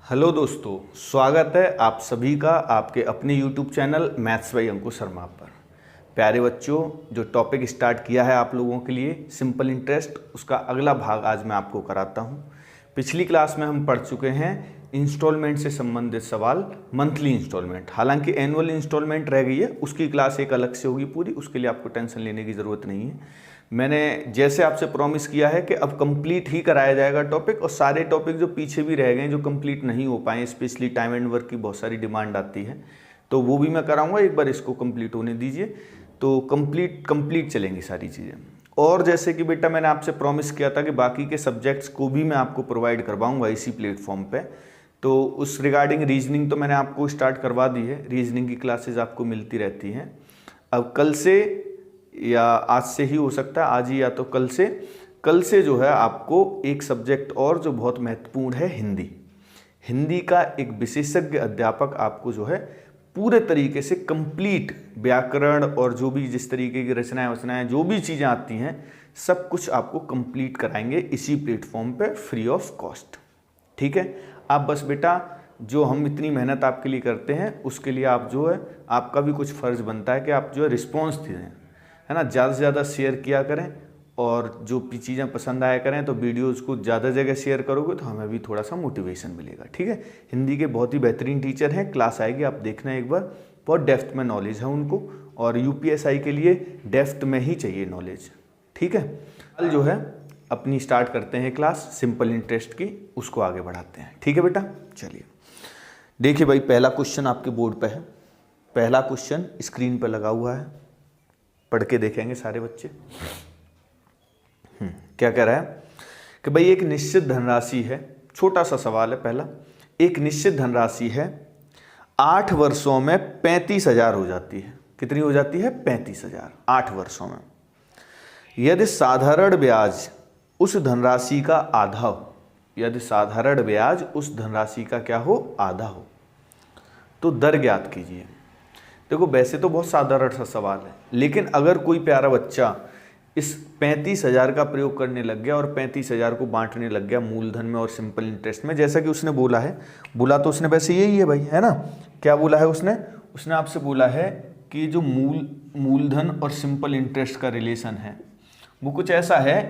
Hello दोस्तों, स्वागत है आप सभी का आपके अपने YouTube चैनल मैथ्स बाय अंकुश शर्मा पर। प्यारे बच्चों, जो टॉपिक स्टार्ट किया है आप लोगों के लिए सिंपल इंटरेस्ट, उसका अगला भाग आज मैं आपको कराता हूं। पिछली क्लास में हम पढ़ चुके हैं इंस्टॉलमेंट से संबंधित सवाल, मंथली इंस्टॉलमेंट। हालांकि एनुअल इंस्टॉलमेंट रह गई है, उसकी क्लास एक अलग से होगी पूरी, उसके लिए आपको टेंशन लेने की ज़रूरत नहीं है। मैंने जैसे आपसे प्रॉमिस किया है कि अब कंप्लीट ही कराया जाएगा टॉपिक, और सारे टॉपिक जो पीछे भी रह गए, जो कंप्लीट नहीं हो पाए, स्पेशली टाइम एंड वर्क की बहुत सारी डिमांड आती है, तो वो भी मैं कराऊंगा। एक बार इसको कंप्लीट होने दीजिए, तो कंप्लीट चलेंगी सारी चीज़ें। और जैसे कि बेटा मैंने आपसे प्रॉमिस किया था कि बाकी के सब्जेक्ट्स को भी मैं आपको प्रोवाइड करवाऊंगा इसी प्लेटफॉर्म पे, तो उस रिगार्डिंग रीजनिंग तो मैंने आपको स्टार्ट करवा दी है। रीजनिंग की क्लासेज आपको मिलती रहती हैं। अब कल से या आज से ही हो सकता है, आज ही या तो कल से जो है आपको एक सब्जेक्ट और जो बहुत महत्वपूर्ण है, हिंदी का एक विशेषज्ञ अध्यापक आपको जो है पूरे तरीके से कंप्लीट व्याकरण और जो भी जिस तरीके की रचनाएं जो भी चीज़ें आती हैं, सब कुछ आपको कंप्लीट कराएंगे इसी प्लेटफॉर्म पे फ्री ऑफ कॉस्ट। ठीक है, आप बस बेटा जो हम इतनी मेहनत आपके लिए करते हैं, उसके लिए आप जो है, आपका भी कुछ फ़र्ज़ बनता है कि आप जो है रिस्पॉन्स दें, है ना। ज़्यादा से ज़्यादा शेयर किया करें, और जो भी चीज़ें पसंद आया करें, तो वीडियोज़ को ज़्यादा जगह शेयर करोगे तो हमें भी थोड़ा सा मोटिवेशन मिलेगा। ठीक है, हिंदी के बहुत ही बेहतरीन टीचर हैं, क्लास आएगी, आप देखना एक बार। बहुत डेफ्थ में नॉलेज है उनको, और यूपीएसआई के लिए डेफ्थ में ही चाहिए नॉलेज। ठीक है, कल जो है अपनी स्टार्ट करते हैं क्लास सिंपल इंटरेस्ट की, उसको आगे बढ़ाते हैं। ठीक है बेटा, चलिए देखिए भाई, पहला क्वेश्चन आपके बोर्ड पे है। पहला क्वेश्चन स्क्रीन पर लगा हुआ है, पढ़ के देखेंगे सारे बच्चे। क्या कह रहा है कि भाई एक निश्चित धनराशि है, छोटा सा सवाल है पहला। एक निश्चित धनराशि है, 8 वर्षों में 35,000 हो जाती है। कितनी हो जाती है? 35,000 8 वर्षों में। यदि साधारण ब्याज उस धनराशि का आधा हो, यदि साधारण ब्याज उस धनराशि का क्या हो? आधा हो, तो दर ज्ञात कीजिए। देखो वैसे तो बहुत साधारण सा सवाल है, लेकिन अगर कोई प्यारा बच्चा इस 35,000 का प्रयोग करने लग गया और 35,000 को बांटने लग गया मूलधन में और सिंपल इंटरेस्ट में, जैसा कि उसने बोला है, बोला तो उसने वैसे यही है भाई, है ना। क्या बोला है उसने आपसे बोला है कि जो मूलधन और सिंपल इंटरेस्ट का रिलेशन है वो कुछ ऐसा है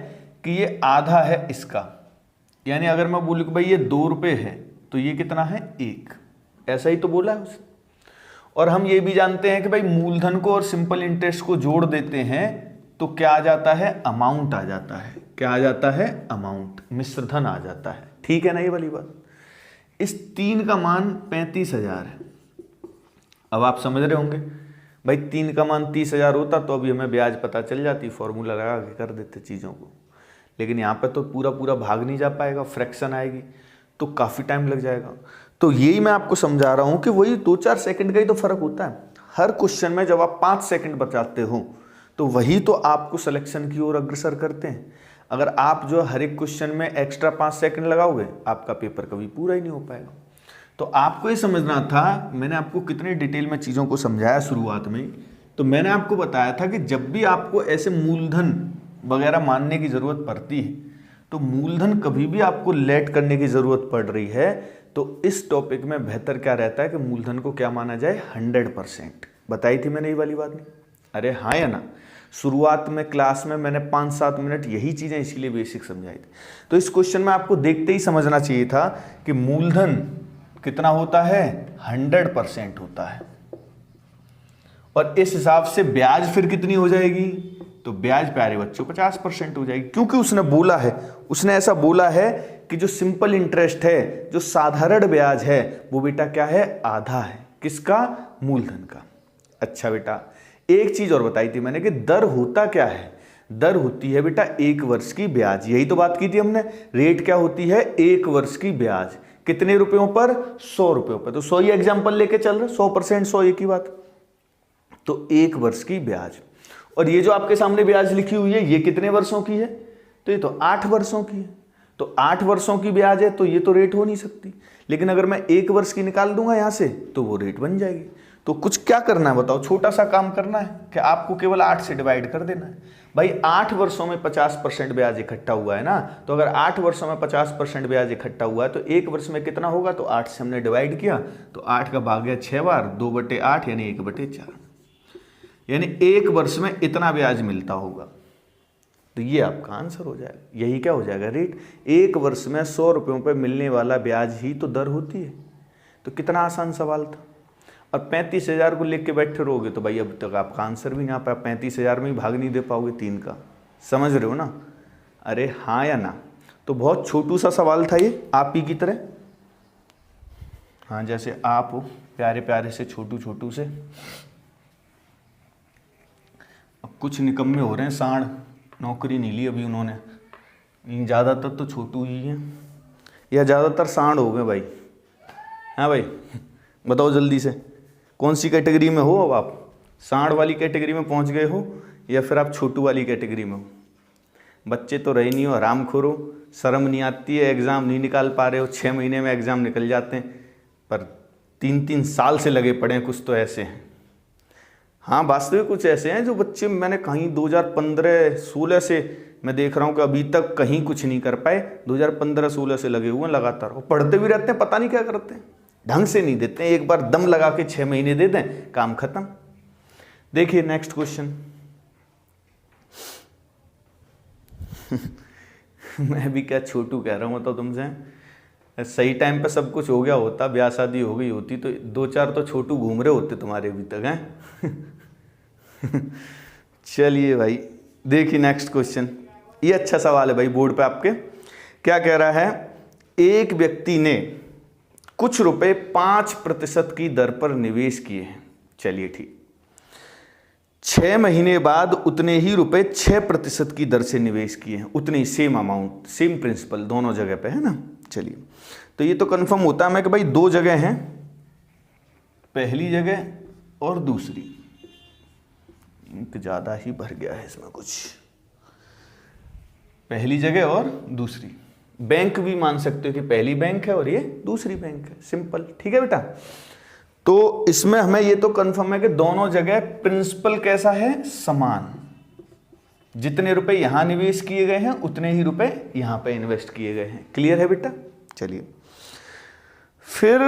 कि ये आधा है इसका। यानी अगर मैं बोलूँ कि भाई ये 2 रुपये है, तो ये कितना है? 1। ऐसा ही तो बोला है उसने। और हम ये भी जानते हैं कि भाई मूलधन को और सिंपल इंटरेस्ट को जोड़ देते हैं तो क्या आ जाता है? अमाउंट आ जाता है। क्या आ जाता है? अमाउंट, मिश्रधन आ जाता है। ठीक है ना ये वाली बात। इस 3 का मान 35,000 है। अब आप समझ रहे होंगे भाई, 3 का मान 30,000 होता तो अभी हमें ब्याज पता चल जाती, फॉर्मूला लगा के कर देते चीज़ों को। लेकिन यहाँ पर तो पूरा भाग नहीं जा पाएगा, फ्रैक्शन आएगी तो काफ़ी टाइम लग जाएगा। तो यही मैं आपको समझा रहा हूँ कि वही 2-4 सेकंड का ही तो फर्क होता है। हर क्वेश्चन में जब आप 5 सेकंड बचाते हो तो वही तो आपको सिलेक्शन की ओर अग्रसर करते हैं। अगर आप जो हर एक क्वेश्चन में एक्स्ट्रा 5 सेकंड लगाओगे, आपका पेपर कभी पूरा ही नहीं हो पाएगा। तो आपको ये समझना था, मैंने आपको कितने डिटेल में चीज़ों को समझाया शुरुआत में। तो मैंने आपको बताया था कि जब भी आपको ऐसे मूलधन वगैरह मानने की ज़रूरत पड़ती है, तो मूलधन कभी भी आपको लेट करने की ज़रूरत पड़ रही है, तो इस टॉपिक में बेहतर क्या रहता है कि मूलधन को क्या माना जाए? 100%। बताई थी मैंने ये वाली बात नहीं? अरे हाँ या ना। शुरुआत में क्लास में मैंने 5-7 मिनट यही चीज़ें इसीलिए बेसिक समझाई थी। तो इस क्वेश्चन में आपको देखते ही समझना चाहिए था कि मूलधन कितना होता है? 100% होता है। और इस हिसाब से ब्याज फिर कितनी हो जाएगी? तो ब्याज प्यारे बच्चों 50% हो जाएगी, क्योंकि उसने बोला है, उसने ऐसा बोला है कि जो सिंपल इंटरेस्ट है, जो साधारण ब्याज है, वो बेटा क्या है? आधा है। किसका? मूलधन का। अच्छा बेटा, एक चीज और बताई थी मैंने कि दर होता क्या है? दर होती है बेटा 1 वर्ष की ब्याज। यही तो बात की थी हमने। रेट क्या होती है? 1 वर्ष की ब्याज। कितने रुपयों पर? 100 रुपयों पर। तो 100 ही एग्जाम्पल लेके चल रहे, 100%, 100 एक ही बात। तो 1 वर्ष की ब्याज। और ये जो आपके सामने ब्याज लिखी हुई है, ये कितने वर्षों की है? तो ये तो 8 वर्षों की है। तो 8 वर्षों की ब्याज है, तो ये तो रेट हो नहीं सकती। लेकिन अगर मैं 1 वर्ष की निकाल दूंगा यहां से, तो वो रेट बन जाएगी। तो कुछ क्या करना है बताओ, छोटा सा काम करना है कि आपको केवल 8 से डिवाइड कर देना है। भाई 8 वर्षों में 50% ब्याज इकट्ठा हुआ है ना, तो अगर 8 वर्षों में 50% ब्याज इकट्ठा हुआ है तो एक वर्ष में कितना होगा, तो 8 से हमने डिवाइड किया तो 8 का भाग गया 6 बार, 2/8 यानी 1/4, यानी एक वर्ष में इतना ब्याज मिलता होगा। तो ये आपका आंसर हो जाएगा, यही क्या हो जाएगा, रेट। एक वर्ष में 100 रुपयों पर मिलने वाला ब्याज ही तो दर होती है। तो कितना आसान सवाल था। और 35,000 को लिख के बैठे रहोगे तो भाई अब तक आपका आंसर भी नहीं आ पाया, 35,000 में ही भाग नहीं दे पाओगे 3 का, समझ रहे हो ना। अरे हाँ या ना। तो बहुत छोटू सा सवाल था ये, आप ही की तरह। हाँ जैसे आप हो प्यारे प्यारे से छोटू छोटू से। अब कुछ निकम्मे हो रहे हैं, सांड नौकरी नहीं ली अभी उन्होंने, ज़्यादातर तो छोटू ही हैं या ज़्यादातर सांड हो गए भाई। हाँ भाई बताओ जल्दी से, कौन सी कैटेगरी में हो अब आप, सांड वाली कैटेगरी में पहुंच गए हो या फिर आप छोटू वाली कैटेगरी में हो। बच्चे तो रहे नहीं हो, हरामखोर हो, शर्म नहीं आती है, एग्ज़ाम नहीं निकाल पा रहे हो, 6 महीने में एग्ज़ाम निकल जाते हैं, पर 3-3 साल से लगे पड़े हैं। कुछ तो ऐसे हैं, हाँ वास्तविक कुछ ऐसे हैं जो बच्चे मैंने कहीं 2015-16 से मैं देख रहा हूँ कि अभी तक कहीं कुछ नहीं कर पाए, 2015-16 से लगे हुए हैं लगातार। वो पढ़ते भी रहते हैं, पता नहीं क्या करते हैं, ढंग से नहीं देते हैं, एक बार दम लगा के 6 महीने दे दें, काम खत्म। देखिए नेक्स्ट क्वेश्चन। मैं भी क्या छोटू कह रहा हूँ तो तुमसे, सही टाइम पे सब कुछ हो गया होता, ब्याह शादी हो गई होती तो 2-4 तो छोटू घूम रहे होते तुम्हारे अभी तक हैं। चलिए भाई देखिए नेक्स्ट क्वेश्चन, ये अच्छा सवाल है भाई, बोर्ड पे आपके क्या कह रहा है। एक व्यक्ति ने कुछ रुपए 5% की दर पर निवेश किए हैं, चलिए ठीक, 6 महीने बाद उतने ही रुपए 6% की दर से निवेश किए हैं, उतने ही सेम अमाउंट, सेम प्रिंसिपल दोनों जगह पे है ना। चलिए तो ये तो कंफर्म होता है कि भाई 2 जगह हैं, पहली जगह और दूसरी। इंक ज़्यादा ही भर गया है इसमें कुछ, पहली जगह और दूसरी। बैंक भी मान सकते हो कि पहली बैंक है और ये दूसरी बैंक है, सिंपल, ठीक है बेटा। तो इसमें हमें ये तो कंफर्म है कि दोनों जगह प्रिंसिपल कैसा है, समान। जितने रुपए यहां निवेश किए गए हैं उतने ही रुपए यहां पे इन्वेस्ट किए गए हैं। क्लियर है बेटा। चलिए फिर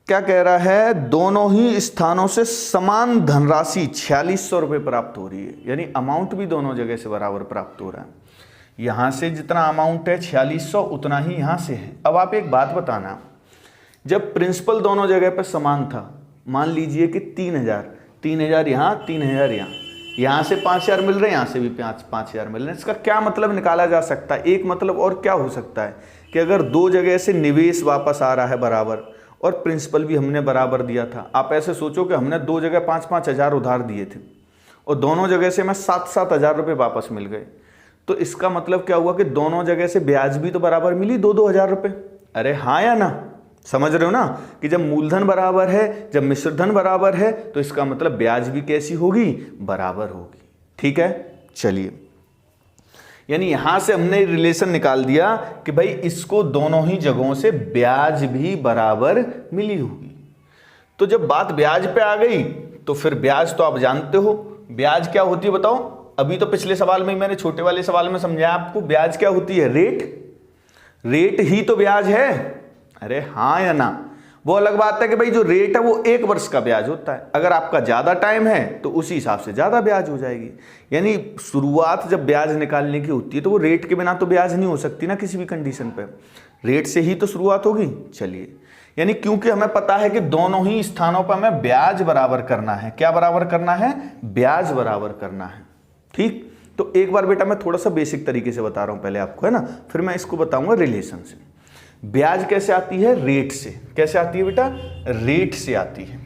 क्या कह रहा है, दोनों ही स्थानों से समान धनराशि 4600 रुपये प्राप्त हो रही है, यानी अमाउंट भी दोनों जगह से बराबर प्राप्त हो रहा है। यहां से जितना अमाउंट है 4600 उतना ही यहां से है। अब आप एक बात बताना, जब प्रिंसिपल दोनों जगह पर समान था, मान लीजिए कि 3000 यहाँ 3000 यहाँ से 5000 मिल रहे हैं, यहाँ से भी 5000 मिल रहे हैं। इसका क्या मतलब निकाला जा सकता है, एक मतलब और क्या हो सकता है कि अगर 2 जगह से निवेश वापस आ रहा है बराबर और प्रिंसिपल भी हमने बराबर दिया था। आप ऐसे सोचो कि हमने 2 जगह 5-5 हज़ार उधार दिए थे और दोनों जगह से मैं 7-7 हज़ार रुपये वापस मिल गए, तो इसका मतलब क्या हुआ कि दोनों जगह से ब्याज भी तो बराबर मिली 2-2 हज़ार रुपये। अरे हाँ या ना, समझ रहे हो ना कि जब मूलधन बराबर है, जब मिश्रधन बराबर है, तो इसका मतलब ब्याज भी कैसी होगी, बराबर होगी। ठीक है, चलिए यानी यहां से हमने रिलेशन निकाल दिया कि भाई इसको दोनों ही जगहों से ब्याज भी बराबर मिली होगी। तो जब बात ब्याज पे आ गई तो फिर ब्याज तो आप जानते हो, ब्याज क्या होती है बताओ। अभी तो पिछले सवाल में मैंने छोटे वाले सवाल में समझाया आपको, ब्याज क्या होती है, रेट ही तो ब्याज है। अरे हाँ या ना। वो अलग बात है कि भाई जो रेट है वो 1 वर्ष का ब्याज होता है, अगर आपका ज़्यादा टाइम है तो उसी हिसाब से ज़्यादा ब्याज हो जाएगी। यानी शुरुआत जब ब्याज निकालने की होती है तो वो रेट के बिना तो ब्याज नहीं हो सकती ना, किसी भी कंडीशन पे रेट से ही तो शुरुआत होगी। चलिए यानी क्योंकि हमें पता है कि दोनों ही स्थानों पर हमें ब्याज बराबर करना है। क्या बराबर करना है, ब्याज बराबर करना है। ठीक, तो एक बार बेटा मैं थोड़ा सा बेसिक तरीके से बता रहा हूँ पहले आपको, है ना, फिर मैं इसको बताऊंगा रिलेशन से। ब्याज कैसे आती है, रेट से। कैसे आती है बेटा, रेट से आती है।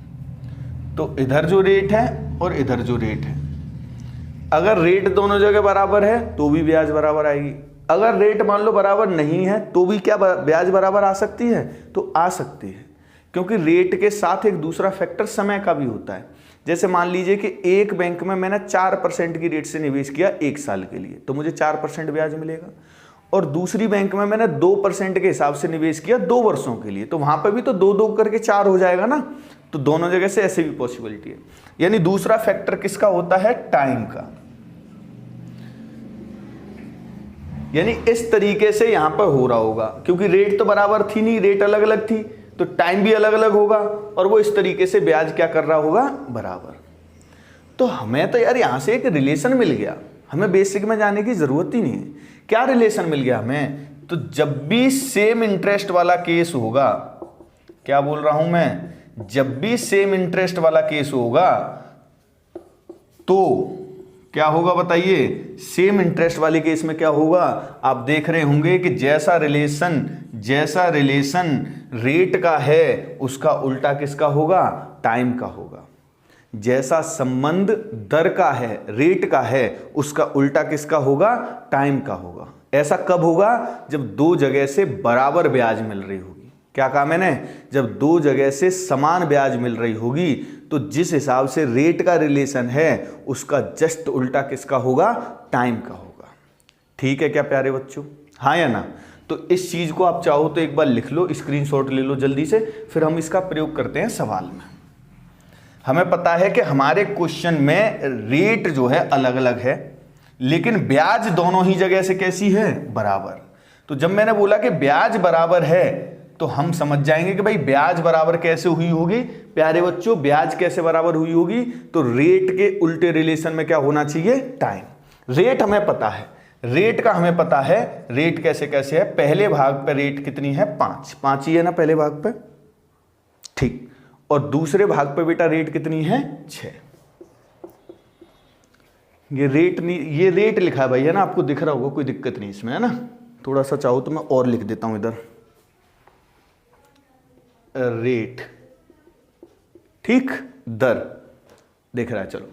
तो इधर जो रेट है और इधर जो रेट है, अगर रेट दोनों जगह बराबर है तो भी ब्याज बराबर आएगी। अगर रेट मान लो बराबर नहीं है तो भी क्या ब्याज बराबर आ सकती है, तो आ सकती है, क्योंकि रेट के साथ एक दूसरा फैक्टर समय का भी होता है। जैसे मान लीजिए कि एक बैंक में मैंने 4% की रेट से निवेश किया 1 साल के लिए, तो मुझे 4% ब्याज मिलेगा। और दूसरी बैंक में मैंने 2% के हिसाब से निवेश किया 2 वर्षों के लिए, तो वहां पर भी तो 2 करके 4 हो जाएगा ना। तो दोनों जगह से ऐसे भी पॉसिबिलिटी है। यानी दूसरा फैक्टर किसका होता है? टाइम का। यानी इस तरीके से यहां पर हो रहा होगा, क्योंकि रेट तो बराबर थी नहीं, रेट अलग अलग थी, तो टाइम भी अलग अलग होगा, और वो इस तरीके से ब्याज क्या कर रहा होगा? बराबर। तो हमें तो यार यहां से एक रिलेशन मिल गया, हमें बेसिक में जाने की जरूरत ही नहीं है। क्या रिलेशन मिल गया हमें? तो जब भी सेम इंटरेस्ट वाला केस होगा, क्या बोल रहा हूं मैं, जब भी सेम इंटरेस्ट वाला केस होगा तो क्या होगा बताइए? सेम इंटरेस्ट वाले केस में क्या होगा? आप देख रहे होंगे कि जैसा रिलेशन रेट का है उसका उल्टा किसका होगा? टाइम का होगा। जैसा संबंध दर का है, रेट का है, उसका उल्टा किसका होगा? टाइम का होगा। ऐसा कब होगा? जब 2 जगह से बराबर ब्याज मिल रही होगी। क्या कहा मैंने? जब 2 जगह से समान ब्याज मिल रही होगी, तो जिस हिसाब से रेट का रिलेशन है उसका जस्ट उल्टा किसका होगा? टाइम का होगा। ठीक है क्या प्यारे बच्चों? हाँ या ना? तो इस चीज को आप चाहो तो एक बार लिख लो, स्क्रीनशॉट ले लो जल्दी से, फिर हम इसका प्रयोग करते हैं सवाल में। हमें पता है कि हमारे क्वेश्चन में रेट जो है अलग अलग है, लेकिन ब्याज दोनों ही जगह से कैसी है? बराबर। तो जब मैंने बोला कि ब्याज बराबर है, तो हम समझ जाएंगे कि भाई ब्याज बराबर कैसे हुई होगी प्यारे बच्चों। ब्याज कैसे बराबर हुई होगी? तो रेट के उल्टे रिलेशन में क्या होना चाहिए? टाइम। रेट हमें पता है, रेट का हमें पता है, रेट कैसे कैसे है? पहले भाग पे रेट कितनी है? 5 ही है ना पहले भाग पे, ठीक। और दूसरे भाग पे बेटा रेट कितनी है? 6। ये रेट नहीं, ये रेट लिखा है भाई, है ना? आपको दिख रहा होगा, कोई दिक्कत नहीं इसमें, है ना? थोड़ा सा चाहो तो मैं और लिख देता हूं इधर, रेट, ठीक, दर देख रहा है। चलो,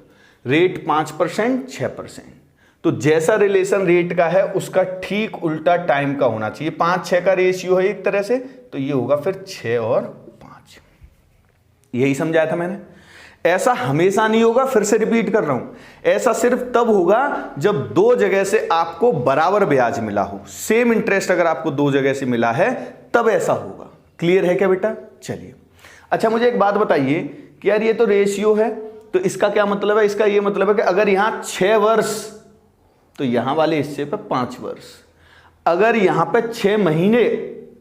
रेट 5%, 6%। तो जैसा रिलेशन रेट का है उसका ठीक उल्टा टाइम का होना चाहिए। 5-6 का रेशियो है एक तरह से, तो ये होगा फिर 6 और 5। यही समझाया था मैंने। ऐसा हमेशा नहीं होगा, फिर से रिपीट कर रहा हूं। ऐसा सिर्फ तब होगा जब 2 जगह से आपको बराबर ब्याज मिला हो। सेम इंटरेस्ट अगर आपको 2 जगह से मिला है तब ऐसा होगा। क्लियर है क्या बेटा? चलिए, अच्छा मुझे एक बात बताइए कि यार ये तो रेशियो है, तो इसका क्या मतलब है? इसका ये मतलब है कि अगर यहां 6 वर्ष, तो यहां वाले हिस्से पर 5 वर्ष। अगर यहां पर 6 महीने,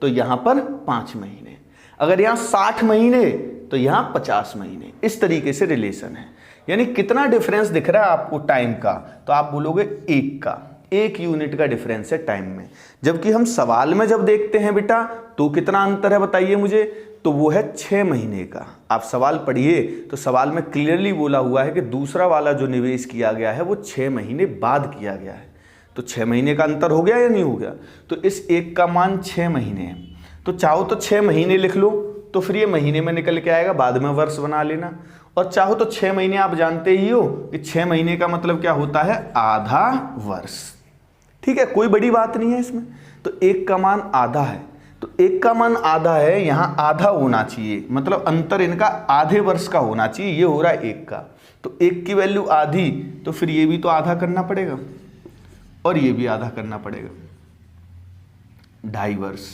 तो यहां पर 5 महीने। अगर यहां 60 महीने, तो यहां 50 महीने। इस तरीके से रिलेशन है। यानी कितना डिफरेंस दिख रहा है आपको टाइम का? तो आप बोलोगे 1 का, 1 यूनिट का डिफरेंस है टाइम में। जबकि हम सवाल में जब देखते हैं बेटा, तो कितना अंतर है बताइए मुझे? तो वो है 6 महीने का। आप सवाल पढ़िए तो सवाल में क्लियरली बोला हुआ है कि दूसरा वाला जो निवेश किया गया है वो 6 महीने बाद किया गया है। तो 6 महीने का अंतर हो गया या नहीं हो गया? तो इस 1 का मान 6 महीने है। तो चाहो तो 6 महीने लिख लो, तो फिर ये महीने में निकल के आएगा, बाद में वर्ष बना लेना। और चाहो तो 6 महीने, आप जानते ही हो कि 6 महीने का मतलब क्या होता है? आधा वर्ष। ठीक है, कोई बड़ी बात नहीं है इसमें। तो 1 का मान आधा है, तो 1 का मान आधा है, यहां आधा होना चाहिए, मतलब अंतर इनका आधे वर्ष का होना चाहिए। ये हो रहा है 1 का, तो 1 की वैल्यू आधी, तो फिर ये भी तो आधा करना पड़ेगा और ये भी आधा करना पड़ेगा, 2.5 वर्ष।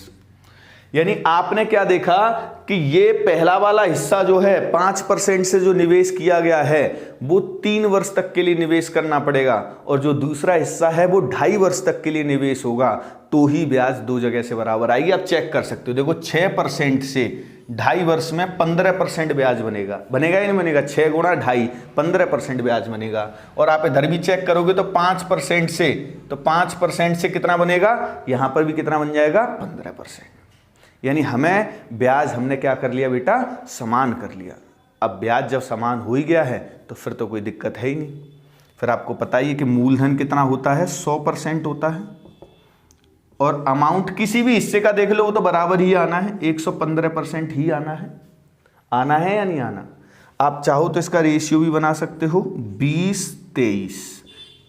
यानी आपने क्या देखा कि ये पहला वाला हिस्सा जो है 5% से जो निवेश किया गया है वो 3 वर्ष तक के लिए निवेश करना पड़ेगा, और जो दूसरा हिस्सा है वो 2.5 वर्ष तक के लिए निवेश होगा, तो ही ब्याज 2 जगह से बराबर आएगी। आप चेक कर सकते हो, देखो 6% से 2.5 वर्ष में 15% ब्याज बनेगा। बनेगा या नहीं बनेगा? 6 गुणा 2.5, 15% ब्याज बनेगा। और आप इधर भी चेक करोगे तो 5% से, तो 5% से कितना बनेगा? यहां पर भी कितना बन जाएगा? 15%। यानी हमें ब्याज हमने क्या कर लिया बेटा? समान कर लिया। अब ब्याज जब समान हो ही गया है तो फिर तो कोई दिक्कत है ही नहीं। फिर आपको पता ही है कि मूलधन कितना होता है? 100% होता है, और अमाउंट किसी भी हिस्से का देख लो वो तो बराबर ही आना है, 115% ही आना है। आना है या नहीं आना? आप चाहो तो इसका रेशियो भी बना सकते हो, 20-23।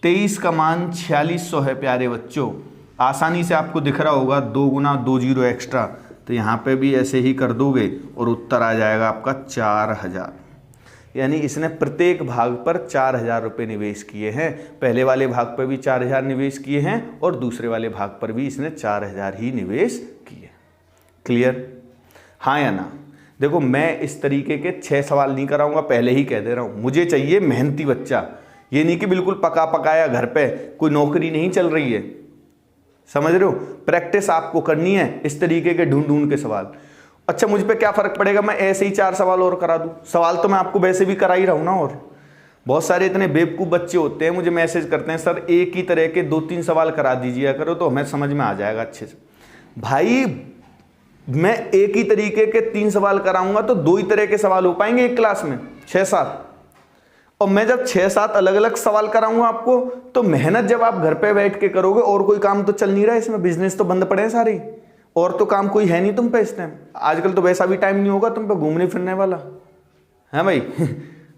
23 का मान 4600 है प्यारे बच्चों। आसानी से आपको दिख रहा होगा, 2 गुना 2 जीरो एक्स्ट्रा, तो यहाँ पे भी ऐसे ही कर दोगे और उत्तर आ जाएगा आपका 4000। यानी इसने प्रत्येक भाग पर 4,000 रुपये निवेश किए हैं। पहले वाले भाग पर भी 4,000 निवेश किए हैं और दूसरे वाले भाग पर भी इसने 4,000 ही निवेश किए। क्लियर? हाँ या ना? देखो, मैं इस तरीके के 6 सवाल नहीं कराऊंगा, पहले ही कह दे रहा हूं। मुझे चाहिए मेहनती बच्चा, ये नहीं कि बिल्कुल पका पकाया घर पे कोई नौकरी नहीं चल रही है। समझ रहे हो? प्रैक्टिस आपको करनी है इस तरीके के ढूंढ ढूंढ के सवाल। अच्छा, मुझ पे क्या फर्क पड़ेगा, मैं ऐसे ही 4 सवाल और करा दूं? सवाल तो मैं आपको वैसे भी करा ही रहा हूं ना। और बहुत सारे इतने बेवकूफ़ बच्चे होते हैं, मुझे मैसेज करते हैं, सर एक ही तरह के 2-3 सवाल करा दीजिए करो तो हमें समझ में आ जाएगा अच्छे से। भाई, मैं एक ही तरीके के 3 सवाल कराऊंगा तो 2 ही तरह के सवाल हो पाएंगे एक क्लास में, 6-7। और मैं जब 6-7 अलग अलग सवाल कराऊंगा आपको, तो मेहनत जब आप घर पे बैठ के करोगे, और कोई काम तो चल नहीं रहा है इसमें, बिजनेस तो बंद पड़े हैं सारे, और तो काम कोई है नहीं तुम पे इस टाइम। आजकल तो वैसा भी टाइम नहीं होगा तुम पे घूमने फिरने वाला, है भाई?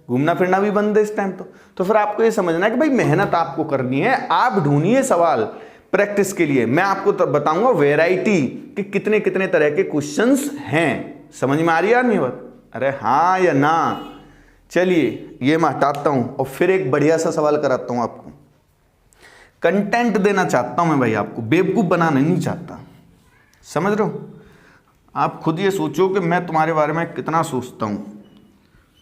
घूमना फिरना भी बंद है इस टाइम तो फिर आपको ये समझना है कि भाई मेहनत आपको करनी है। आप ढूंढिए सवाल प्रैक्टिस के लिए। मैं आपको तो बताऊंगा वैरायटी कि कितने कितने तरह के क्वेश्चंस हैं। समझ में आ रही है नहीं बात? अरे हाँ या ना? चलिए, ये मैं हटाता हूं और फिर एक बढ़िया सा सवाल कराता हूं आपको। कंटेंट देना चाहता हूं मैं भाई, आपको बेवकूफ बनाना नहीं चाहता। समझ रहे हो? आप खुद ये सोचो कि मैं तुम्हारे बारे में कितना सोचता हूं।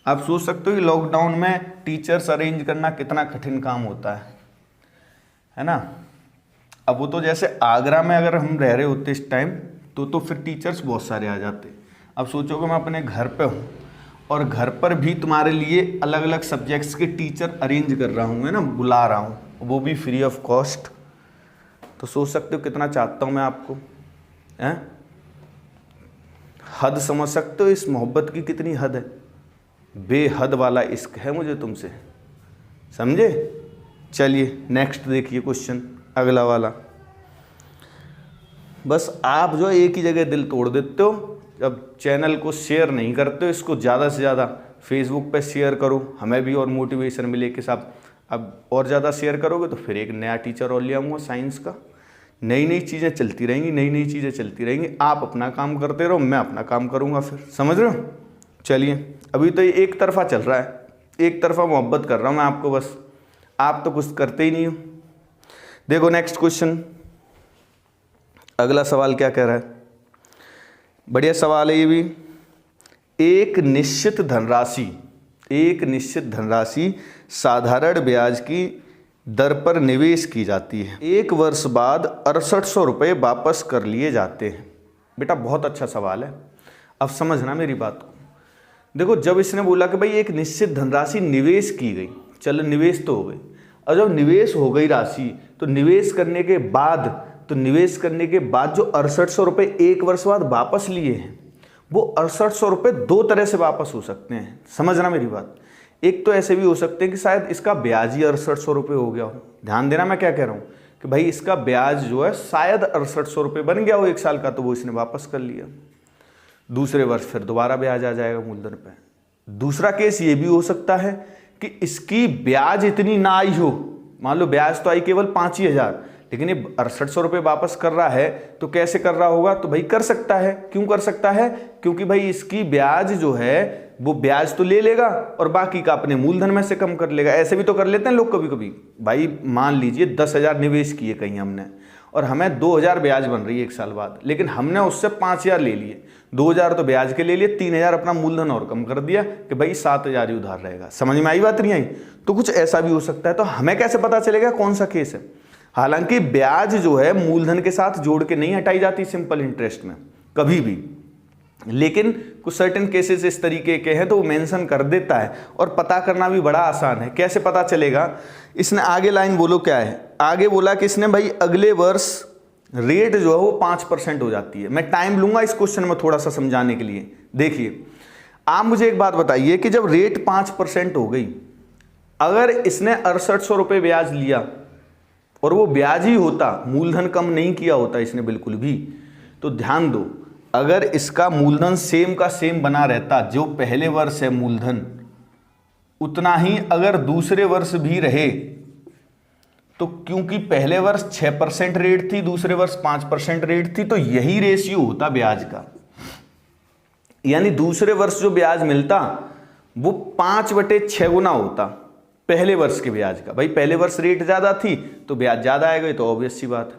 आप सोच सकते हो कि लॉकडाउन में टीचर्स अरेंज करना कितना कठिन काम होता है ना? अब वो तो जैसे आगरा में अगर हम रह रहे होते इस टाइम तो फिर टीचर्स बहुत सारे आ जाते। अब सोचो कि मैं अपने घर पे हूँ और घर पर भी तुम्हारे लिए अलग अलग सब्जेक्ट्स के टीचर अरेंज कर रहा हूँ, है ना, बुला रहा हूँ, वो भी फ्री ऑफ कॉस्ट। तो सोच सकते हो कितना चाहता हूँ मैं आपको, हैं? हद समझ सकते हो इस मोहब्बत की कितनी हद है? बेहद वाला इश्क है मुझे तुमसे, समझे? चलिए नेक्स्ट देखिए क्वेश्चन, अगला वाला। बस आप जो एक ही जगह दिल तोड़ देते हो, अब चैनल को शेयर नहीं करते हो, इसको ज़्यादा से ज़्यादा फेसबुक पे शेयर करो, हमें भी और मोटिवेशन मिले कि साहब अब और ज़्यादा शेयर करोगे तो फिर एक नया टीचर और ले आऊँगा साइंस का। नई नई चीज़ें चलती रहेंगी, नई नई चीज़ें चलती रहेंगी। आप अपना काम करते रहो, मैं अपना काम करूँगा फिर। समझ रहे हो? चलिए, अभी तो ये एक तरफा चल रहा है, एक तरफा मोहब्बत कर रहा हूँ मैं आपको बस, आप तो कुछ करते ही नहीं हो। देखो नेक्स्ट क्वेश्चन, अगला सवाल क्या कह रहा है? बढ़िया सवाल है ये भी। एक निश्चित धनराशि साधारण ब्याज की दर पर निवेश की जाती है। 1 वर्ष बाद 6800 रुपये वापस कर लिए जाते हैं। बेटा बहुत अच्छा सवाल है, अब समझना मेरी बात को। देखो, जब इसने बोला कि भाई एक निश्चित धनराशि निवेश की गई, चलो निवेश तो हो गई, और जब निवेश हो गई राशि तो निवेश करने के बाद जो 6800 रुपये 1 वर्ष बाद वापस लिए हैं, वो 6800 रुपये 2 तरह से वापस हो सकते हैं। समझना मेरी बात। एक तो ऐसे भी हो सकते हैं कि शायद इसका ब्याज ही 6800 रुपये हो गया हो। ध्यान देना मैं क्या कह रहा हूँ कि भाई इसका ब्याज जो है शायद 6800 रुपये बन गया हो 1 साल का, तो वो इसने वापस कर लिया। दूसरे वर्ष फिर दोबारा ब्याज आ जाएगा मूलधन पे। दूसरा केस ये भी हो सकता है कि इसकी ब्याज इतनी ना आई हो, मान लो ब्याज तो आई केवल 5 ही हज़ार, लेकिन ये 6800 रुपये वापस कर रहा है, तो कैसे कर रहा होगा? तो भाई कर सकता है। क्यों कर सकता है? क्योंकि भाई इसकी ब्याज जो है वो ब्याज तो ले लेगा और बाकी का अपने मूलधन में से कम कर लेगा। ऐसे भी तो कर लेते हैं लोग कभी कभी। भाई मान लीजिए 10,000 निवेश किए कहीं हमने, और हमें 2,000 ब्याज बन रही है 1 साल बाद, लेकिन हमने उससे 5,000 ले लिए, 2,000 तो ब्याज के ले लिए, 3,000 अपना मूलधन और कम कर दिया कि भाई 7,000 ही उधार रहेगा। समझ में आई बात नहीं आई? तो कुछ ऐसा भी हो सकता है। तो हमें कैसे पता चलेगा कौन सा केस है? हालांकि ब्याज जो है मूलधन के साथ जोड़ के नहीं हटाई जाती सिंपल इंटरेस्ट में कभी भी, लेकिन कुछ सर्टेन केसेस इस तरीके के हैं तो वो मेंशन कर देता है, और पता करना भी बड़ा आसान है। कैसे पता चलेगा? इसने आगे लाइन बोलो क्या है, आगे बोला कि इसने भाई अगले वर्ष रेट जो है वो 5% हो जाती है। मैं टाइम लूंगा इस क्वेश्चन में थोड़ा सा समझाने के लिए। देखिए, आप मुझे एक बात बताइए कि जब रेट 5% हो गई, अगर इसने 6800 रुपये ब्याज लिया और वो ब्याज ही होता, मूलधन कम नहीं किया होता इसने बिल्कुल भी, तो ध्यान दो, अगर इसका मूलधन सेम का सेम बना रहता, जो पहले वर्ष है मूलधन उतना ही अगर दूसरे वर्ष भी रहे, तो क्योंकि पहले वर्ष 6% रेट थी, दूसरे वर्ष 5% रेट थी, तो यही रेशियो होता ब्याज का। यानी दूसरे वर्ष जो ब्याज मिलता वो 5/6 गुना होता पहले वर्ष के ब्याज का। भाई पहले वर्ष रेट ज़्यादा थी तो ब्याज ज़्यादा आएगा, ये तो ऑब्वियस सी बात है।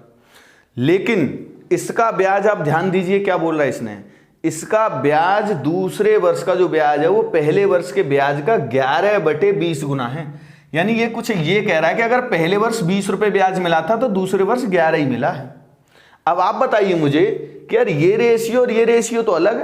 लेकिन इसका ब्याज आप ध्यान दीजिए क्या बोल रहा है इसने, इसका ब्याज दूसरे वर्ष का जो ब्याज है वो पहले वर्ष के ब्याज का 11/20 गुना है। यानी ये कुछ ये कह रहा है कि अगर पहले वर्ष 20 रुपए ब्याज मिला था तो दूसरे वर्ष 11 ही मिला है। अब आप बताइए मुझे कि यार ये रेशियो और ये रेशियो तो अलग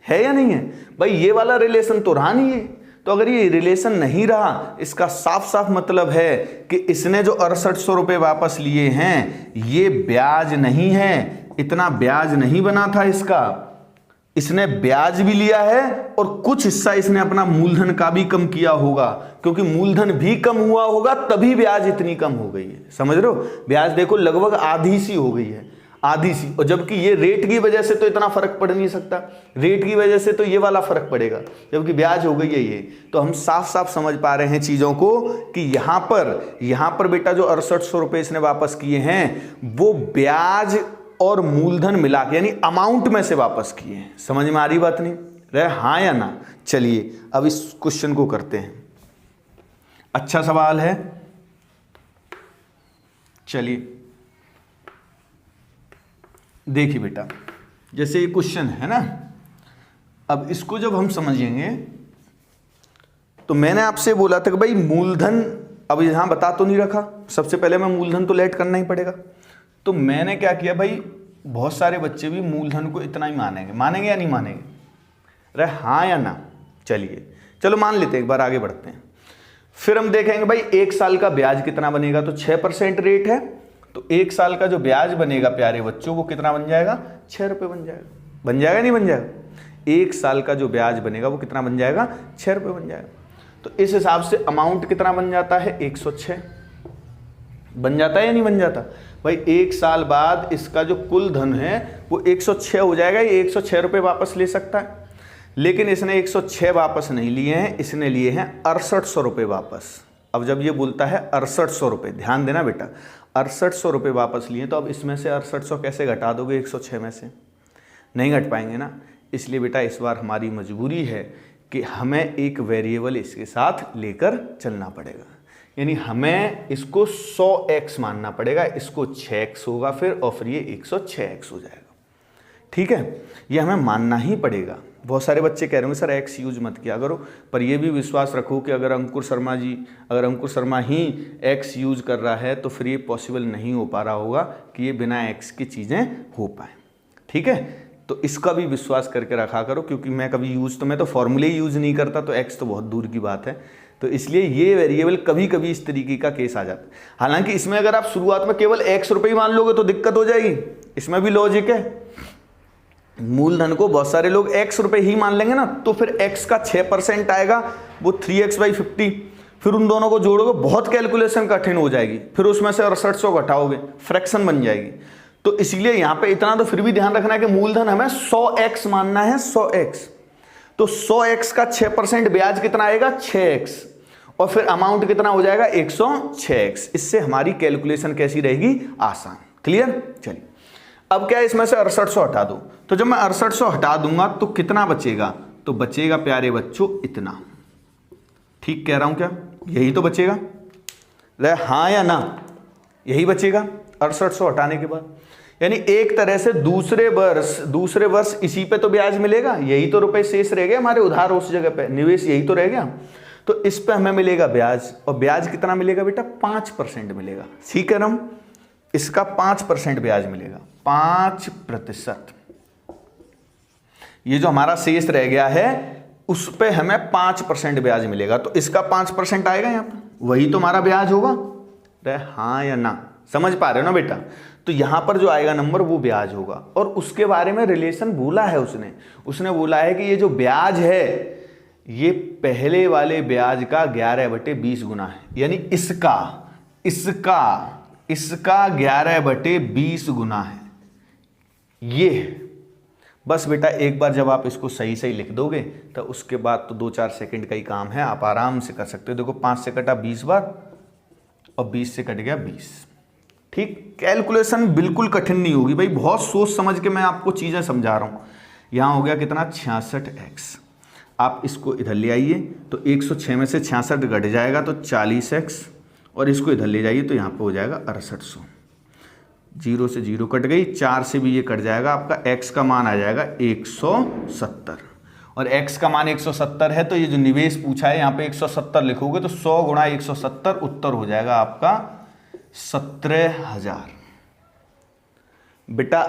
है या नहीं है? भाई ये वाला रिलेशन तो रहा नहीं है। तो अगर ये रिलेशन नहीं रहा, इसका साफ साफ मतलब है कि इसने जो 6800 रुपये वापस लिए हैं ये ब्याज नहीं है, इतना ब्याज नहीं बना था इसका। इसने ब्याज भी लिया है और कुछ हिस्सा इसने अपना मूलधन का भी कम किया होगा, क्योंकि मूलधन भी कम हुआ होगा तभी ब्याज इतनी कम हो गई है। समझ रहे हो? ब्याज देखो लगभग आधी सी हो गई है, आधी सी। और जबकि ये रेट की वजह से तो इतना फर्क पड़ नहीं सकता, रेट की वजह से तो ये वाला फर्क पड़ेगा, जबकि ब्याज हो गई है ये। तो हम साफ साफ समझ पा रहे हैं चीजों को कि यहां पर बेटा जो 6800 रुपये इसने वापस किए हैं वो ब्याज और मूलधन मिला के यानी अमाउंट में से वापस किए हैं। समझ में आ रही बात नहीं रहे? हाँ या ना? चलिए अब इस क्वेश्चन को करते हैं। अच्छा सवाल है, चलिए देखिए बेटा, जैसे ये क्वेश्चन है ना, अब इसको जब हम समझेंगे तो मैंने आपसे बोला था कि भाई मूलधन, अब यहां बता तो नहीं रखा, सबसे पहले मैं मूलधन तो लेट करना ही पड़ेगा। तो मैंने क्या किया भाई, बहुत सारे बच्चे भी मूलधन को इतना ही मानेंगे या नहीं मानेंगे? अरे हाँ या ना? चलिए चलो मान लेते हैं, एक बार आगे बढ़ते हैं। फिर हम देखेंगे भाई 1 साल का ब्याज कितना बनेगा। तो 6% रेट है, तो 1 साल का जो ब्याज बनेगा प्यारे बच्चों वो कितना बन जाएगा? 6 रुपये बन जाएगा। बन जाएगा नहीं बन जाएगा? 1 साल का जो ब्याज बनेगा वो कितना बन जाएगा? 6 रुपये बन जाएगा। तो इस हिसाब से अमाउंट कितना बन जाता है? 106 बन जाता है या नहीं बन जाता? भाई 1 साल बाद इसका जो कुल धन है वो 106 हो जाएगा। ये 106 रुपये वापस ले सकता है, लेकिन इसने 106 वापस नहीं लिए हैं, इसने लिए हैं 6800 रुपये वापस। अब जब ये बोलता है 6800 रुपये, ध्यान देना बेटा, 6800 रुपये वापस लिए, तो अब इसमें से 6800 कैसे घटा दोगे 106 में से? नहीं घट पाएंगे ना। इसलिए बेटा इस बार हमारी मजबूरी है कि हमें एक वेरिएबल इसके साथ लेकर चलना पड़ेगा, यानी हमें इसको 100x मानना पड़ेगा, इसको 6x होगा फिर, और फिर ये 106x हो जाएगा। ठीक है, ये हमें मानना ही पड़ेगा। बहुत सारे बच्चे कह रहे होंगे सर x यूज मत किया करो, पर ये भी विश्वास रखो कि अगर अंकुर शर्मा ही x यूज कर रहा है तो फिर ये पॉसिबल नहीं हो पा रहा होगा कि ये बिना x की चीज़ें हो पाए। ठीक है, तो इसका भी विश्वास करके रखा करो, क्योंकि मैं तो फॉर्मूले ही यूज़ नहीं करता, तो x तो बहुत दूर की बात है। तो इसलिए ये वेरिएबल कभी कभी इस तरीके का केस आ जाता है। हालांकि इसमें अगर आप शुरुआत में केवल x रुपये ही मान लोगे तो दिक्कत हो जाएगी, इसमें भी लॉजिक है। मूलधन को बहुत सारे लोग x रुपये ही मान लेंगे ना, तो फिर x का 6% आएगा, वो 3x/50, फिर उन दोनों को जोड़ोगे बहुत कैलकुलेशन कठिन हो जाएगी, फिर उसमें से 6800 घटाओगे, फ्रैक्शन बन जाएगी। तो इसलिए यहाँ पे इतना तो फिर भी ध्यान रखना है कि मूलधन हमें 100x मानना है, 100x। तो 100x का 6% ब्याज कितना आएगा? 6x, और फिर अमाउंट कितना हो जाएगा? 106x। इससे हमारी कैलकुलेशन कैसी रहेगी? आसान। क्लियर? चलिए अब क्या है, इसमें से 6800 हटा दो। तो जब मैं 6800 हटा दूंगा तो कितना बचेगा? तो बचेगा प्यारे बच्चों इतना। ठीक कह रहा हूं क्या? यही तो बचेगा, हाँ या ना? यही बचेगा 6800 हटाने के बाद। यानी एक तरह से दूसरे वर्ष इसी पे तो ब्याज मिलेगा, यही तो रुपए शेष रह गए हमारे उधार, उस जगह पे निवेश यही तो रह गया। तो इस पे हमें मिलेगा ब्याज, और ब्याज कितना मिलेगा बेटा? 5% मिलेगा। ठीक है ना, इसका 5% ब्याज मिलेगा, 5%। ये जो हमारा शेष रह गया है उस पे हमें 5% ब्याज मिलेगा, तो इसका 5% आएगा यहाँ पर, वही तो हमारा ब्याज होगा। हाँ या ना? समझ पा रहे हो ना बेटा? तो यहां पर जो आएगा नंबर वो ब्याज होगा। और उसके बारे में रिलेशन बोला है उसने बोला है कि ये जो ब्याज है ये पहले वाले ब्याज का 11/20 गुना है, यानी इसका 11/20 गुना है ये। बस बेटा एक बार जब आप इसको सही सही लिख दोगे तो उसके बाद तो 2-4 सेकंड का ही काम है, आप आराम से कर सकते हो। देखो 5 से कटा 20 बार और 20 से कट गया 20। ठीक, कैलकुलेशन बिल्कुल कठिन नहीं होगी भाई, बहुत सोच समझ के मैं आपको चीज़ें समझा रहा हूँ। यहाँ हो गया कितना? 66x। आप इसको इधर ले आइए तो 106 में से 66 घट जाएगा तो 40x, और इसको इधर ले जाइए तो यहाँ पे हो जाएगा 6800। 0 से 0 कट गई, 4 से भी ये कट जाएगा, आपका x का मान आ जाएगा 170। और x का मान 170 है तो ये जो निवेश पूछा है यहाँ पे 170 लिखोगे तो 100 गुणा 170, उत्तर हो जाएगा आपका 17,000। बेटा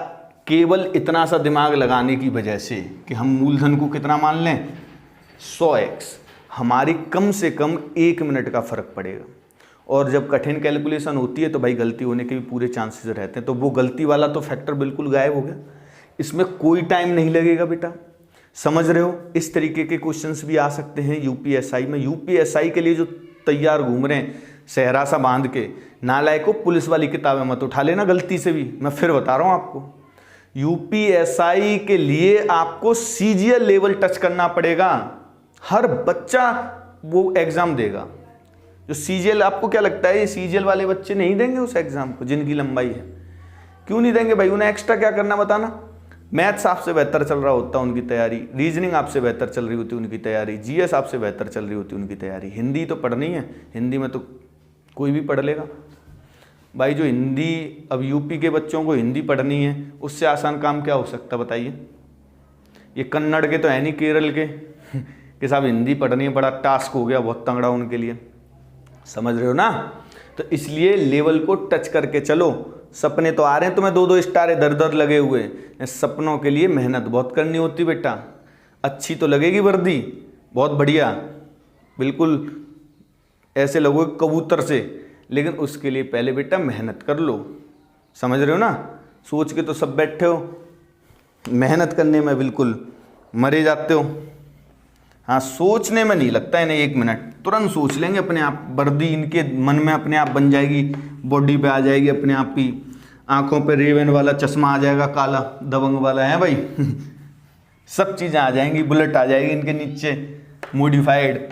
केवल इतना सा दिमाग लगाने की वजह से कि हम मूलधन को कितना मान लें 100x, हमारी कम से कम 1 मिनट का फर्क पड़ेगा। और जब कठिन कैलकुलेशन होती है तो भाई गलती होने के भी पूरे चांसेस रहते हैं, तो वो गलती वाला तो फैक्टर बिल्कुल गायब हो गया। इसमें कोई टाइम नहीं लगेगा बेटा, समझ रहे हो। इस तरीके के क्वेश्चंस भी आ सकते हैं यूपीएसआई में। यूपीएसआई के लिए जो तैयार घूम रहे हैं सहरा सा बांध के, नालायक को पुलिस वाली किताबें मत उठा लेना गलती से भी, मैं फिर बता रहा हूँ आपको। यूपीएसआई के लिए आपको सीजीएल लेवल टच करना पड़ेगा। हर बच्चा वो एग्जाम देगा जो सीजीएल, आपको क्या लगता है ये सीजीएल वाले बच्चे नहीं देंगे उस एग्जाम को जिनकी लंबाई है? क्यों नहीं देंगे भाई? उन्हें एक्स्ट्रा क्या करना बताना। मैथ्स आपसे बेहतर चल रहा होता उनकी तैयारी, रीजनिंग आपसे बेहतर चल रही होती उनकी तैयारी, जीएस आपसे बेहतर चल रही होती उनकी तैयारी, हिंदी तो पढ़नी है, हिंदी में तो कोई भी पढ़ लेगा भाई। जो हिंदी, अब यूपी के बच्चों को हिंदी पढ़नी है, उससे आसान काम क्या हो सकता बताइए? ये कन्नड़ के तो है नहीं, केरल के कि साहब हिंदी पढ़नी है, बड़ा टास्क हो गया, बहुत तगड़ा उनके लिए, समझ रहे हो ना। तो इसलिए लेवल को टच करके चलो। सपने तो आ रहे हैं तुम्हें, 2-2 स्टार इधर उधर लगे हुए, सपनों के लिए मेहनत बहुत करनी होती बेटा। अच्छी तो लगेगी वर्दी, बहुत बढ़िया, बिल्कुल ऐसे लगोगे कबूतर से, लेकिन उसके लिए पहले बेटा मेहनत कर लो, समझ रहे हो ना। सोच के तो सब बैठे हो, मेहनत करने में बिल्कुल मरे जाते हो। हाँ, सोचने में नहीं लगता इन्हें 1 मिनट, तुरंत सोच लेंगे अपने आप, वर्दी इनके मन में अपने आप बन जाएगी, बॉडी पे आ जाएगी अपने आप ही, आंखों पे रेवन वाला चश्मा आ जाएगा, काला दबंग वाला है भाई सब चीज़ें आ जाएंगी, बुलेट आ जाएगी इनके नीचे मॉडिफाइड,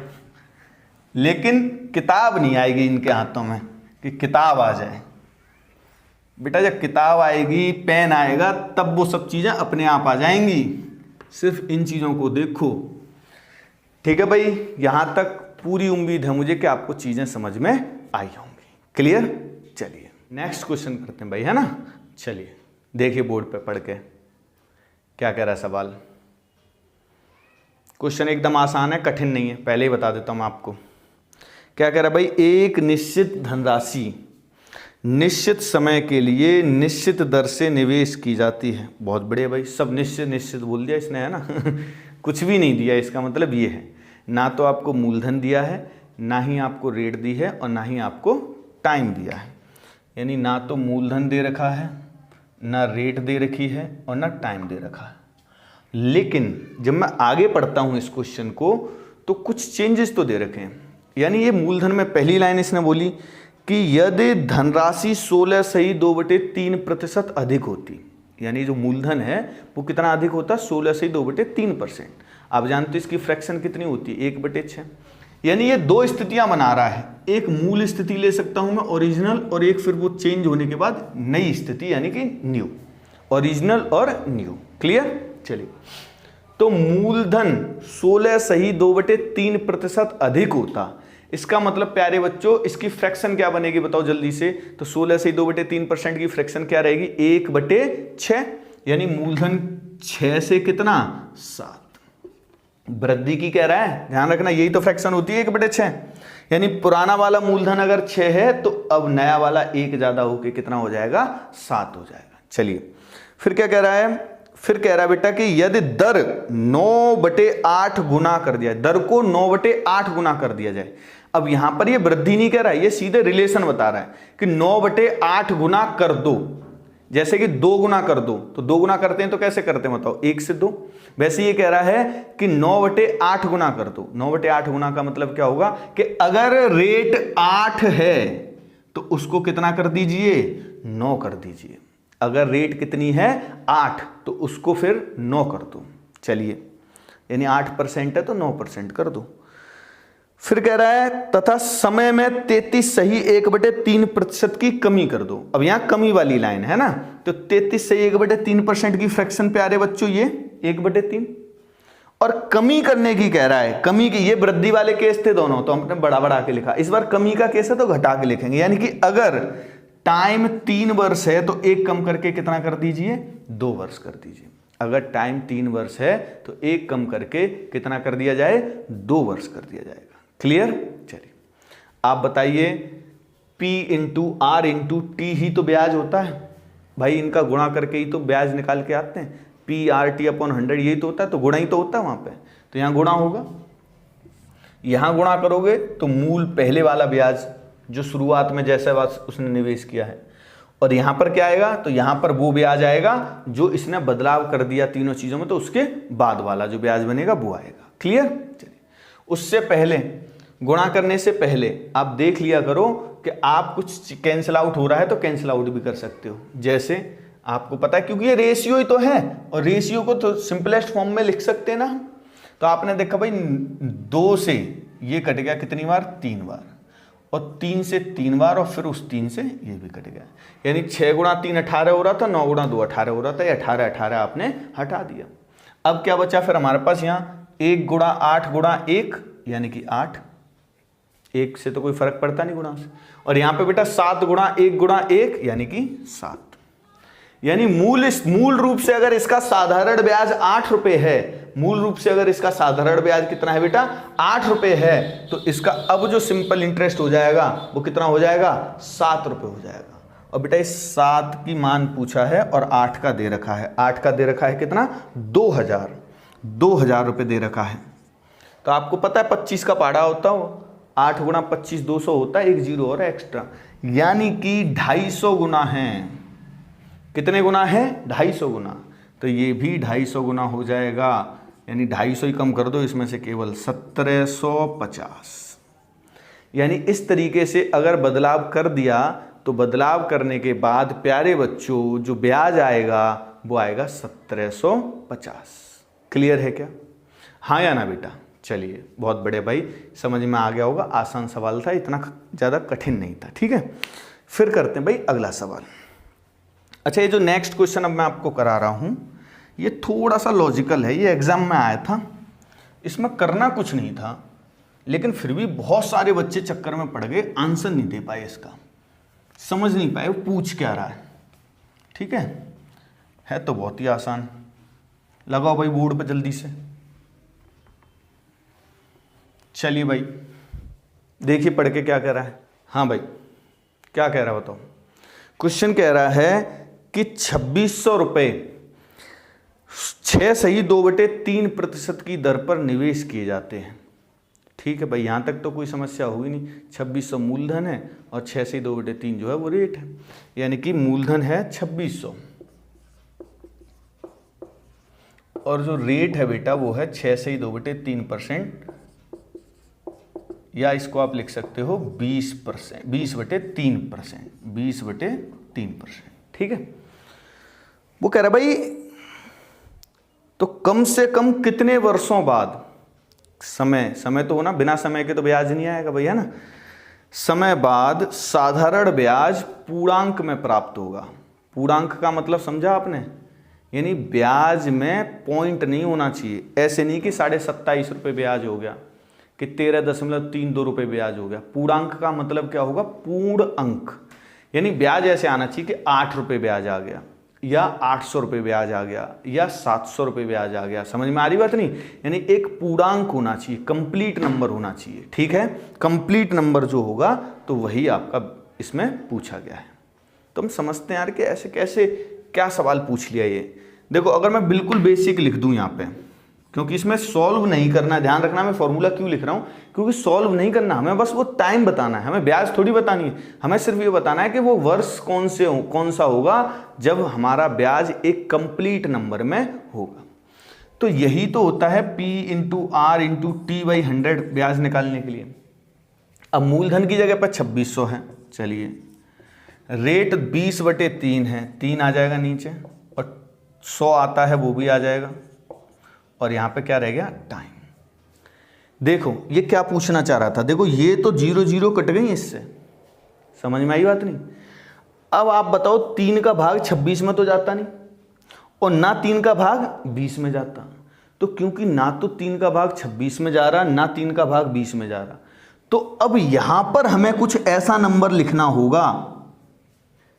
लेकिन किताब नहीं आएगी इनके हाथों में कि किताब आ जाए। बेटा जब किताब आएगी, पेन आएगा, तब वो सब चीज़ें अपने आप आ जाएंगी। सिर्फ इन चीज़ों को देखो, ठीक है भाई। यहाँ तक पूरी उम्मीद है मुझे कि आपको चीज़ें समझ में आई होंगी। क्लियर? चलिए नेक्स्ट क्वेश्चन करते हैं भाई, है ना। चलिए देखिए बोर्ड पे पढ़ के क्या कह रहा है सवाल। क्वेश्चन एकदम आसान है, कठिन नहीं है, पहले ही बता देता हूँ आपको। क्या कह रहा है भाई, एक निश्चित धनराशि निश्चित समय के लिए निश्चित दर से निवेश की जाती है। बहुत बढ़िया भाई, सब निश्चित निश्चित बोल दिया इसने, है ना कुछ भी नहीं दिया। इसका मतलब ये है, ना तो आपको मूलधन दिया है, ना ही आपको रेट दी है, और ना ही आपको टाइम दिया है। यानी ना तो मूलधन दे रखा है, ना रेट दे रखी है, और ना टाइम दे रखा है। लेकिन जब मैं आगे पढ़ता हूँ इस क्वेश्चन को तो कुछ चेंजेस तो दे रखे हैं। यानी ये मूलधन में पहली लाइन इसने बोली कि यदि धनराशि 16/2/3% अधिक होती, यानी जो मूलधन है वो कितना अधिक होता है, 16/2/3%। आप जानते हो इसकी फ्रैक्शन कितनी होती है, 1/6। यानी ये 2 स्थितियां बना रहा है, एक मूल स्थिति ले सकता हूं मैं ओरिजिनल, और एक फिर वो चेंज होने के बाद नई स्थिति यानी कि न्यू। ओरिजिनल और न्यू, क्लियर। चलिए, तो मूलधन 16/2/3% अधिक होता, इसका मतलब प्यारे बच्चों इसकी फ्रैक्शन क्या बनेगी बताओ जल्दी से। तो 16/2/3% की फ्रैक्शन क्या रहेगी, 1/6। यानी मूलधन 6 से कितना, 7। वृद्धि की कह रहा है, ध्यान रखना, यही तो फ्रैक्शन होती है 1/6। यानी पुराना वाला मूलधन अगर 6 है तो अब नया वाला 1 ज्यादा होके कितना हो जाएगा, 7 हो जाएगा। चलिए फिर क्या कह रहा है, फिर कह रहा है बेटा कि यदि दर 9/8 गुना कर दिया, दर को 9/8 गुना कर दिया जाए। अब यहां पर ये वृद्धि नहीं कह रहा है, ये सीधे रिलेशन बता रहा है कि 9/8 गुना कर दो। जैसे कि 2 गुना कर दो, तो 2 गुना करते हैं तो कैसे करते हैं बताओ, 1 से 2। वैसे ये कह रहा है कि 9/8 गुना कर दो। 9/8 गुना का मतलब क्या होगा कि अगर रेट 8 है तो उसको कितना कर दीजिए, 9 कर दीजिए। अगर रेट कितनी है, 8, तो उसको फिर 9 कर दो। चलिए, यानी 8% है तो 9% कर दो। फिर कह रहा है तथा समय में 33 सही 1/3% की कमी कर दो। अब यहां कमी वाली लाइन है ना, तो 33 सही 1/3% की फ्रैक्शन पे आ रहे बच्चों ये 1/3, और कमी करने की कह रहा है, कमी की, ये वृद्धि वाले केस थे दोनों, तो हमने बड़ा बढ़ा के लिखा। इस बार कमी का केस है तो घटा के लिखेंगे, यानी कि अगर टाइम 3 वर्ष है तो 1 कम करके कितना कर दीजिए, 2 वर्ष कर दीजिए। अगर टाइम 3 वर्ष है तो 1 कम करके कितना कर दिया जाए, 2 वर्ष कर दिया जाएगा। क्लियर? चलिए आप बताइए, P into R into T ही तो ब्याज होता है भाई, इनका गुणा करके ही तो ब्याज निकाल के आते हैं। PRT अपॉन 100 यही तो होता है, तो गुणा ही तो होता है वहां पे, तो यहां गुणा होगा। यहां गुणा करोगे तो मूल पहले वाला ब्याज जो शुरुआत में जैसा उसने निवेश किया है, और यहां पर क्या आएगा, तो यहां पर वो ब्याज आएगा जो इसने बदलाव कर दिया तीनों चीजों में, तो उसके बाद वाला जो ब्याज बनेगा वो आएगा। क्लियर? चलिए, उससे पहले, गुणा करने से पहले आप देख लिया करो कि आप कुछ कैंसिल आउट हो रहा है तो कैंसिल आउट भी कर सकते हो। जैसे आपको पता है, क्योंकि ये रेशियो ही तो है, और रेशियो को तो सिंपलेस्ट फॉर्म में लिख सकते हैं ना हम। तो आपने देखा भाई 2 से ये कट गया कितनी बार, 3 बार, और 3 से 3 बार, और फिर उस 3 से ये भी कट गया, यानी 6 गुणा 3 18 हो रहा था, 9 गुणा 2 18 हो रहा था, 18 18 आपने हटा दिया। अब क्या बचा फिर हमारे पास, यहाँ 1 गुणा 8 गुणा 1 यानी कि 8, 1 से तो कोई फर्क पड़ता नहीं गुणा से, और यहाँ पे बेटा 7 गुणा 1 गुणा 1 यानी कि 7। यानी मूल रूप से अगर इसका साधारण ब्याज 8 रुपए है, मूल रूप से अगर इसका साधारण ब्याज कितना है बेटा, 8 रुपए है, तो इसका अब जो सिंपल इंटरेस्ट हो जाएगा वो कितना हो जाएगा, 7 रुपए हो जाएगा। और बेटा इस 7 की मान पूछा है और 8 का दे रखा है, 8 का दे रखा है कितना, 2000 रुपए दे रखा है। तो आपको पता है 25 का पाड़ा होता हो, 8 गुणा 25 200 होता है, 1 जीरो और एक्स्ट्रा, यानी कि 250 गुना है। कितने गुना है, 250 गुना, तो ये भी 250 गुना हो जाएगा, यानी 250 ही कम कर दो इसमें से, केवल 1750। यानी इस तरीके से अगर बदलाव कर दिया तो बदलाव करने के बाद प्यारे बच्चों जो ब्याज आएगा वो आएगा 1750। क्लियर है क्या? हाँ या ना बेटा? चलिए बहुत बढ़िया भाई, समझ में आ गया होगा, आसान सवाल था, इतना ज़्यादा कठिन नहीं था। ठीक है, फिर करते हैं भाई अगला सवाल। अच्छा, ये जो नेक्स्ट क्वेश्चन अब मैं आपको करा रहा हूँ ये थोड़ा सा लॉजिकल है, ये एग्जाम में आया था, इसमें करना कुछ नहीं था, लेकिन फिर भी बहुत सारे बच्चे चक्कर में पड़ गए, आंसर नहीं दे पाए, इसका समझ नहीं पाए वो पूछ क्या रहा है। ठीक है तो बहुत ही आसान, लगाओ भाई बोर्ड पे जल्दी से। चलिए भाई देखिए पढ़ के क्या कह रहा है। हाँ भाई क्या कह रहा है बताओ। क्वेश्चन कह रहा है कि 2600 रुपये 6.2/3% की दर पर निवेश किए जाते हैं। ठीक है भाई, यहाँ तक तो कोई समस्या होगी नहीं। 2600 मूलधन है और 6/2/3 जो है वो रेट है, यानी कि मूलधन है 2600 और जो रेट है बेटा वो है 6.2/3%, या इसको आप लिख सकते हो 20%, 20/3%। ठीक है, वो कह रहा भाई तो कम से कम कितने वर्षों बाद, समय तो होना, बिना समय के तो ब्याज नहीं आएगा भैया ना, समय बाद साधारण ब्याज पूर्णांक में प्राप्त होगा। पूर्णांक का मतलब समझा आपने, यानी ब्याज में पॉइंट नहीं होना चाहिए, ऐसे नहीं कि 27.5 रुपये ब्याज हो गया, कि 13.32 रुपये ब्याज हो गया। पूर्णांक का मतलब क्या होगा, पूर्ण अंक, यानी ब्याज ऐसे आना चाहिए कि 8 रुपये ब्याज आ गया, या 800 रुपये ब्याज आ गया, या 700 रुपये ब्याज आ गया। समझ में आ रही बात नहीं? यानी एक पूर्णांक होना चाहिए, कंप्लीट नंबर होना चाहिए। ठीक है, कंप्लीट नंबर जो होगा तो वही आपका इसमें पूछा गया है। तो हम समझते हैं यार कि ऐसे कैसे क्या सवाल पूछ लिया ये। देखो अगर मैं बिल्कुल बेसिक लिख दूं यहाँ पे, क्योंकि इसमें सॉल्व नहीं करना, ध्यान रखना मैं फॉर्मूला क्यों लिख रहा हूँ, क्योंकि सॉल्व नहीं करना, हमें बस वो टाइम बताना है, हमें ब्याज थोड़ी बतानी है, हमें सिर्फ ये बताना है कि वो वर्ष कौन सा होगा जब हमारा ब्याज एक कंप्लीट नंबर में होगा। तो यही तो होता है P into are into T/100 ब्याज निकालने के लिए। अब मूलधन की जगह पर 2600 है, चलिए रेट 20/3 है, 3 आ जाएगा नीचे, और 100 आता है वो भी आ जाएगा, और यहां पे क्या रह गया, टाइम। देखो ये क्या पूछना चाह रहा था, देखो ये तो 0 0 कट गई इससे, समझ में आई बात नहीं। अब आप बताओ 3 का भाग 26 में तो जाता नहीं, और ना 3 का भाग 20 में जाता, तो क्योंकि ना तो 3 का भाग 26 में जा रहा, ना 3 का भाग 20 में जा रहा, तो अब यहां पर हमें कुछ ऐसा नंबर लिखना होगा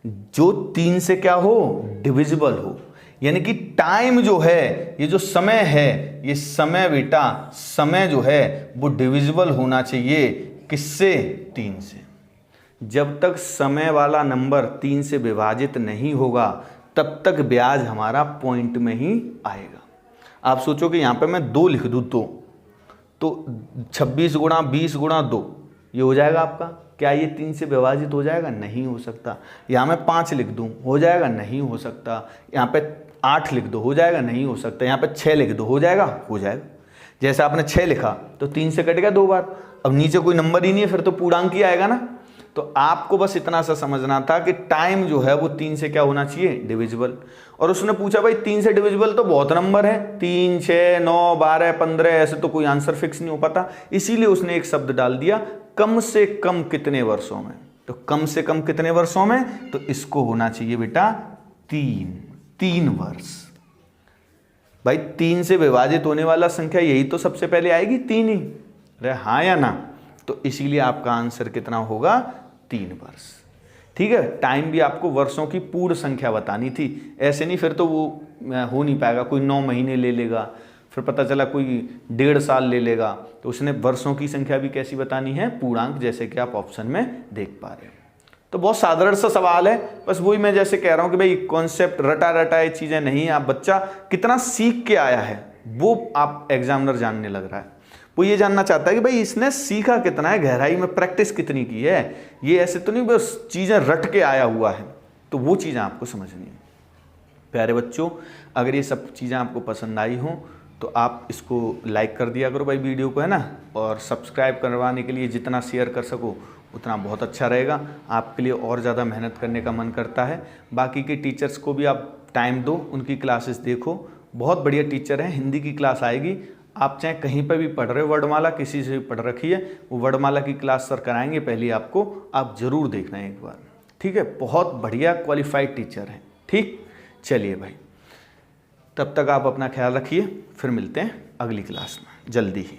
जो 3 से क्या हो, डिविजिबल हो। यानी कि टाइम जो है, ये जो समय है, ये समय बेटा, समय जो है वो डिविजिबल होना चाहिए किससे, 3 से। जब तक समय वाला नंबर 3 से विभाजित नहीं होगा तब तक ब्याज हमारा पॉइंट में ही आएगा। आप सोचो कि यहाँ पे मैं 2 लिख दूँ तो 26 गुणा 20 गुणा 2 ये हो जाएगा आपका, क्या ये 3 से विभाजित हो जाएगा, नहीं हो सकता। यहाँ मैं 5 लिख दूँ हो जाएगा, नहीं हो सकता। यहाँ पे 8 लिख दो हो जाएगा, नहीं हो सकता। यहाँ पे 6 लिख दो हो जाएगा, हो जाएगा। जैसे आपने 6 लिखा तो 3 से कट गया 2 बार, अब नीचे कोई नंबर ही नहीं है, फिर तो पूर्णांक ही आएगा ना। तो आपको बस इतना सा समझना था कि टाइम जो है वो 3 से क्या होना चाहिए, डिविजिबल। और उसने पूछा भाई 3 से डिविजिबल तो बहुत नंबर है, 3, 6, 9, 12, 15, ऐसे तो कोई आंसर फिक्स नहीं हो पाता, इसीलिए उसने एक शब्द डाल दिया, कम से कम कितने वर्षों में। तो कम से कम कितने वर्षों में, तो इसको होना चाहिए बेटा 3 वर्ष। भाई 3 से विभाजित होने वाला संख्या यही तो सबसे पहले आएगी, 3 ही। अरे हाँ या ना, तो इसीलिए आपका आंसर कितना होगा, 3 वर्ष। ठीक है, टाइम भी आपको वर्षों की पूर्ण संख्या बतानी थी, ऐसे नहीं फिर तो वो हो नहीं पाएगा। कोई 9 महीने ले लेगा, फिर पता चला कोई 1.5 साल ले लेगा, तो उसने वर्षों की संख्या भी कैसी बतानी है, पूर्णांक, जैसे कि आप ऑप्शन में देख पा रहे हो। तो बहुत साधारण सा सवाल है, बस वही मैं जैसे कह रहा हूँ कि भाई कॉन्सेप्ट रटा रटाए चीज़ें नहीं, आप बच्चा कितना सीख के आया है वो आप एग्जामिनर जानने लग रहा है। वो ये जानना चाहता है कि भाई इसने सीखा कितना है, गहराई में प्रैक्टिस कितनी की है, ये ऐसे तो नहीं बस चीज़ें रट के आया हुआ है। तो वो चीज़ें आपको समझनी है। प्यारे बच्चों, अगर ये सब चीज़ें आपको पसंद आई हों तो आप इसको लाइक कर दिया करो भाई वीडियो को, है ना। और सब्सक्राइब करवाने के लिए जितना शेयर कर सको उतना बहुत अच्छा रहेगा, आपके लिए और ज़्यादा मेहनत करने का मन करता है। बाकी के टीचर्स को भी आप टाइम दो, उनकी क्लासेस देखो, बहुत बढ़िया टीचर हैं। हिंदी की क्लास आएगी, आप चाहे कहीं पर भी पढ़ रहे हो वर्णमाला, किसी से भी पढ़ रखी है, वो वर्णमाला की क्लास सर कराएंगे पहले आपको, आप ज़रूर देखना एक बार। ठीक है, बहुत बढ़िया क्वालिफाइड टीचर हैं। ठीक, चलिए भाई, तब तक आप अपना ख्याल रखिए, फिर मिलते हैं अगली क्लास में जल्दी ही।